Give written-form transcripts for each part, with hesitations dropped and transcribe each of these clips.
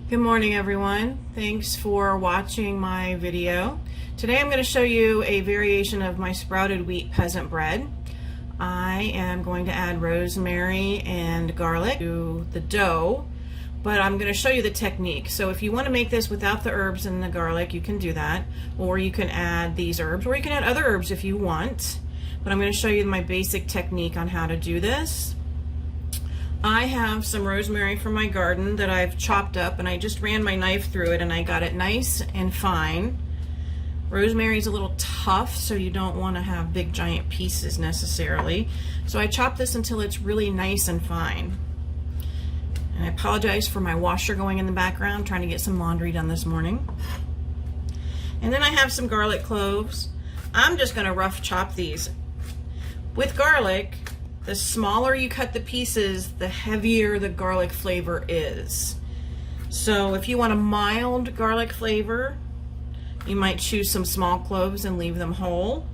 Good morning, everyone. Thanks for watching my video. Today I'm going to show you a variation of my sprouted wheat peasant bread. I am going to add rosemary and garlic to the dough, but I'm going to show you the technique. So if you want to make this without the herbs and the garlic, you can do that, or you can add these herbs, or you can add other herbs if you want. But I'm going to show you my basic technique on how to do this. I have some rosemary from my garden that I've chopped up, and I just ran my knife through it and I got it nice and fine. Rosemary is a little tough, so you don't want to have big giant pieces necessarily. So I chopped this until it's really nice and fine. And I apologize for my washer going in the background, trying to get some laundry done this morning. And then I have some garlic cloves. I'm just going to rough chop these. With garlic, the smaller you cut the pieces, the heavier the garlic flavor is. So if you want a mild garlic flavor, you might choose some small cloves and leave them whole.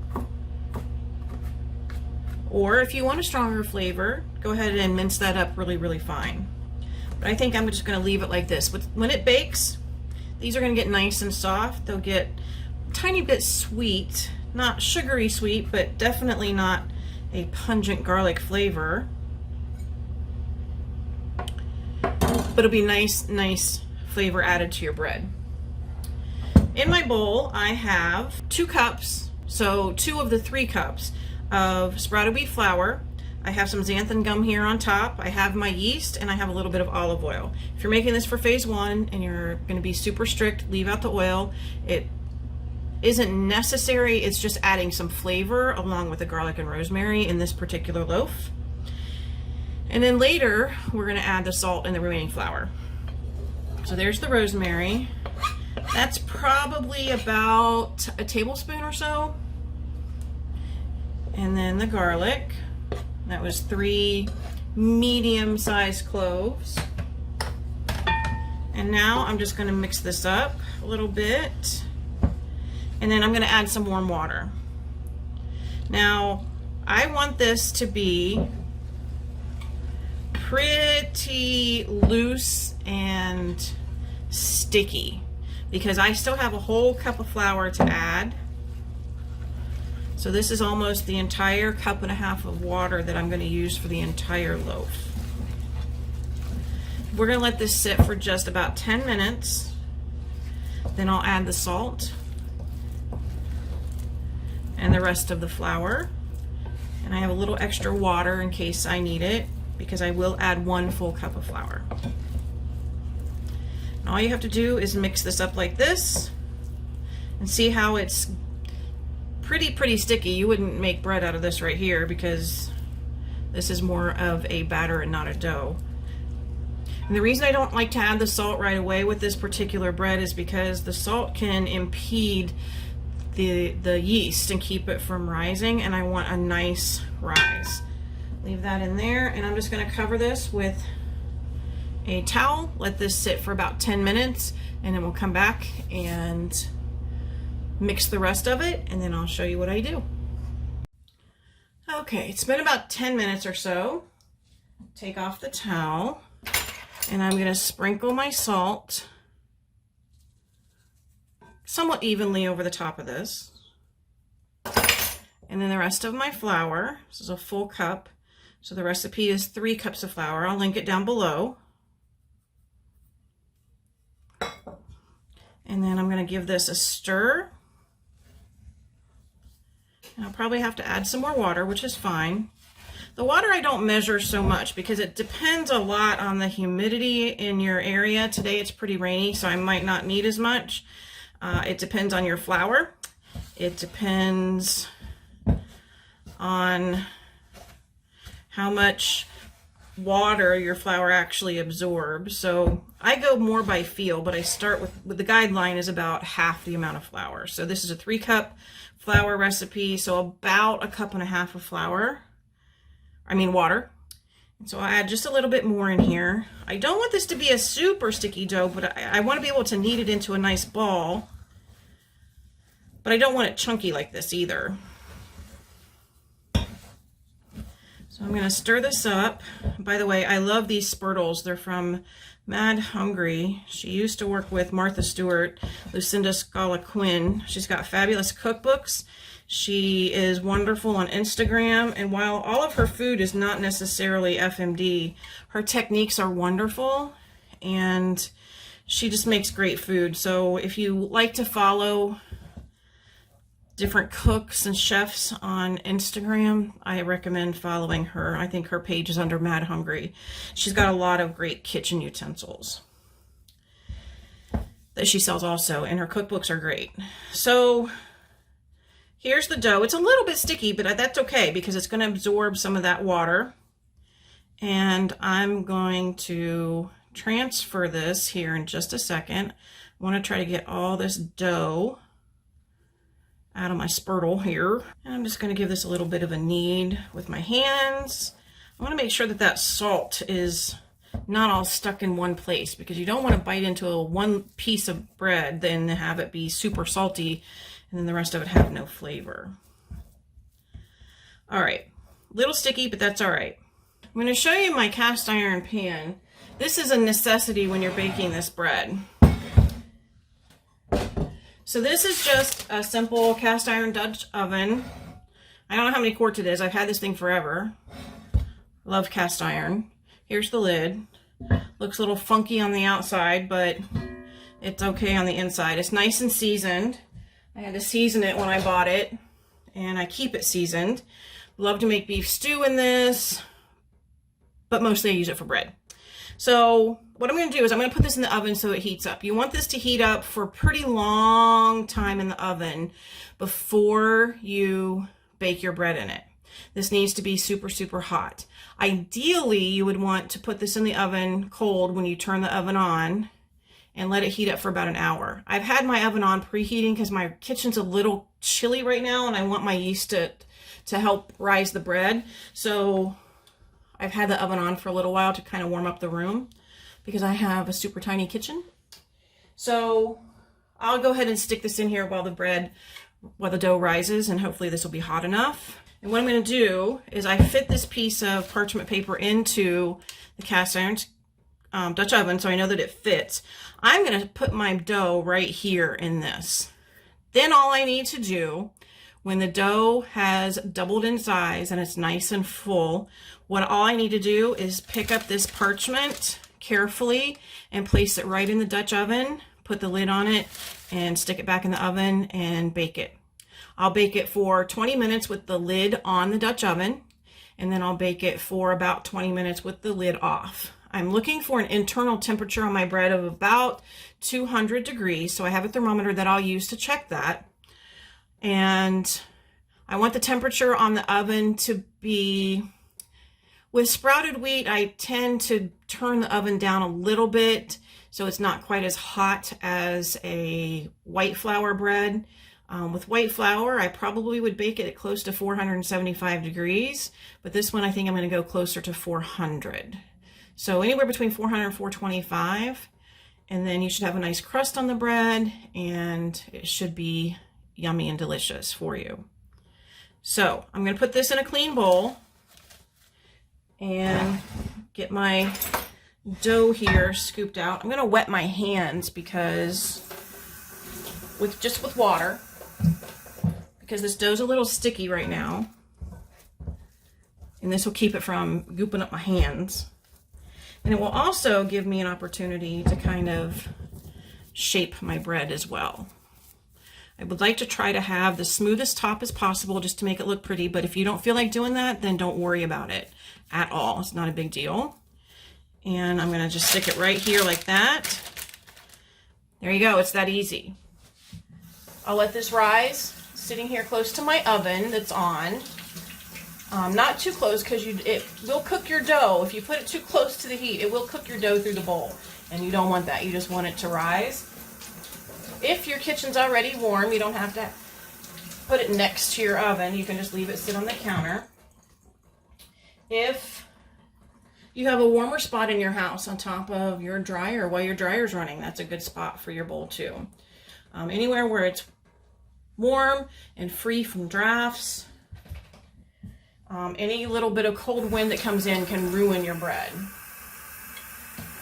Or if you want a stronger flavor, go ahead and mince that up really fine. But I think I'm just going to leave it like this. When it bakes, these are going to get nice and soft. They'll get a tiny bit sweet, not sugary sweet, but definitely not a pungent garlic flavor, but it'll be nice flavor added to your bread. In my bowl I have 2 cups, so 2 of the 3 cups of sprouted wheat flour. I have some xanthan gum here on top, I have my yeast, and I have a little bit of olive oil. If you're making this for phase 1 and you're going to be super strict, leave out the oil. It isn't necessary, it's just adding some flavor along with the garlic and rosemary in this particular loaf. And then later we're going to add the salt and the remaining flour. So there's the rosemary. That's probably about a tablespoon or so. And then the garlic. That was 3 medium-sized cloves. And now I'm just going to mix this up a little bit. And then I'm going to add some warm water. Now, I want this to be pretty loose and sticky because I still have a whole cup of flour to add. So this is almost the entire 1.5 cups of water that I'm going to use for the entire loaf. We're going to let this sit for just about 10 minutes. Then I'll add the salt and the rest of the flour, and I have a little extra water in case I need it because I will add 1 full cup of flour. And all you have to do is mix this up like this and see how it's pretty sticky. You wouldn't make bread out of this right here because this is more of a batter and not a dough. And the reason I don't like to add the salt right away with this particular bread is because the salt can impede the yeast and keep it from rising, and I want a nice rise. Leave that in there, and I'm just going to cover this with a towel, let this sit for about 10 minutes, and then we'll come back and mix the rest of it, and then I'll show you what I do. Okay, it's been about 10 minutes or so. Take off the towel, and I'm going to sprinkle my salt somewhat evenly over the top of this. And then the rest of my flour, this is a full cup, so the recipe is 3 cups of flour. I'll link it down below. And then I'm going to give this a stir. And I'll probably have to add some more water, which is fine. The water I don't measure so much because it depends a lot on the humidity in your area. Today it's pretty rainy, so I might not need as much. It depends on your flour. It depends on how much water your flour actually absorbs. So I go more by feel, but I start with the guideline is about half the amount of flour. So this is a 3-cup flour recipe, so about a 1.5 cups of flour. Water. And so I add just a little bit more in here. I don't want this to be a super sticky dough, but I want to be able to knead it into a nice ball. But I don't want it chunky like this either. So I'm going to stir this up. By the way, I love these spurtles. They're from Mad Hungry. She used to work with Martha Stewart, Lucinda Scala Quinn. She's got fabulous cookbooks. She is wonderful on Instagram, and while all of her food is not necessarily FMD, her techniques are wonderful, and she just makes great food. So if you like to follow different cooks and chefs on Instagram, I recommend following her. I think her page is under Mad Hungry. She's got a lot of great kitchen utensils that she sells also, and her cookbooks are great. So here's the dough. It's a little bit sticky, but that's okay because it's going to absorb some of that water. And I'm going to transfer this here in just a second. I want to try to get all this dough out of my spurtle here. And I'm just going to give this a little bit of a knead with my hands. I want to make sure that that salt is not all stuck in one place, because you don't want to bite into one piece of bread then have it be super salty and then the rest of it have no flavor. All right, little sticky, but that's all right. I'm going to show you my cast iron pan. This is a necessity when you're baking this bread. So this is just a simple cast iron Dutch oven. I don't know how many quarts it is. I've had this thing forever. Love cast iron. Here's the lid. Looks a little funky on the outside, but it's okay on the inside. It's nice and seasoned. I had to season it when I bought it, and I keep it seasoned. Love to make beef stew in this, but mostly I use it for bread. So what I'm going to do is I'm going to put this in the oven so it heats up. You want this to heat up for a pretty long time in the oven before you bake your bread in it. This needs to be super, super hot. Ideally, you would want to put this in the oven cold when you turn the oven on and let it heat up for about an hour. I've had my oven on preheating because my kitchen's a little chilly right now and I want my yeast to help rise the bread. So I've had the oven on for a little while to kind of warm up the room because I have a super tiny kitchen. So I'll go ahead and stick this in here while the dough rises, and hopefully this will be hot enough. And what I'm going to do is I fit this piece of parchment paper into the cast iron Dutch oven so I know that it fits. I'm going to put my dough right here in this. Then all I need to do, when the dough has doubled in size and it's nice and full, all I need to do is pick up this parchment carefully and place it right in the Dutch oven, put the lid on it, and stick it back in the oven and bake it. I'll bake it for 20 minutes with the lid on the Dutch oven, and then I'll bake it for about 20 minutes with the lid off. I'm looking for an internal temperature on my bread of about 200 degrees, so I have a thermometer that I'll use to check that. And I want the temperature on the oven to be, with sprouted wheat, I tend to turn the oven down a little bit so it's not quite as hot as a white flour bread. With white flour, I probably would bake it at close to 475 degrees, but this one I think I'm going to go closer to 400. So anywhere between 400 and 425, and then you should have a nice crust on the bread, and it should be yummy and delicious for you. So I'm going to put this in a clean bowl and get my dough here scooped out. I'm going to wet my hands because with water, because this dough's a little sticky right now, and this will keep it from gooping up my hands. And it will also give me an opportunity to kind of shape my bread as well. I would like to try to have the smoothest top as possible just to make it look pretty, but if you don't feel like doing that, then don't worry about it at all. It's not a big deal. And I'm gonna just stick it right here like that. There you go, it's that easy. I'll let this rise, sitting here close to my oven that's on. Not too close, because it will cook your dough. If you put it too close to the heat, it will cook your dough through the bowl, and you don't want that. You just want it to rise. If your kitchen's already warm, you don't have to put it next to your oven. You can just leave it sit on the counter. If you have a warmer spot in your house on top of your dryer while your dryer's running, that's a good spot for your bowl too. Anywhere where it's warm and free from drafts. Any little bit of cold wind that comes in can ruin your bread.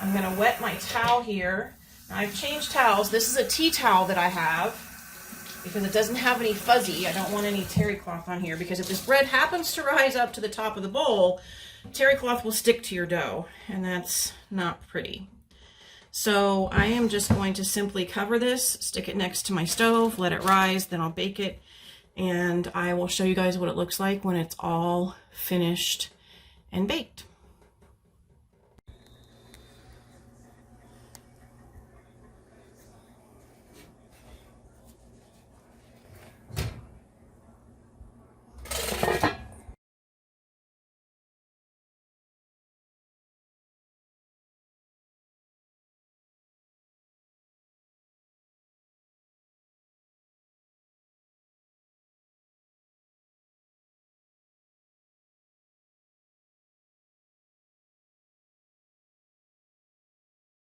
I'm going to wet my towel here. Now, I've changed towels. This is a tea towel that I have because it doesn't have any fuzzy. I don't want any terry cloth on here because if this bread happens to rise up to the top of the bowl, terry cloth will stick to your dough, and that's not pretty. So I am just going to simply cover this, stick it next to my stove, let it rise, then I'll bake it, and I will show you guys what it looks like when it's all finished and baked.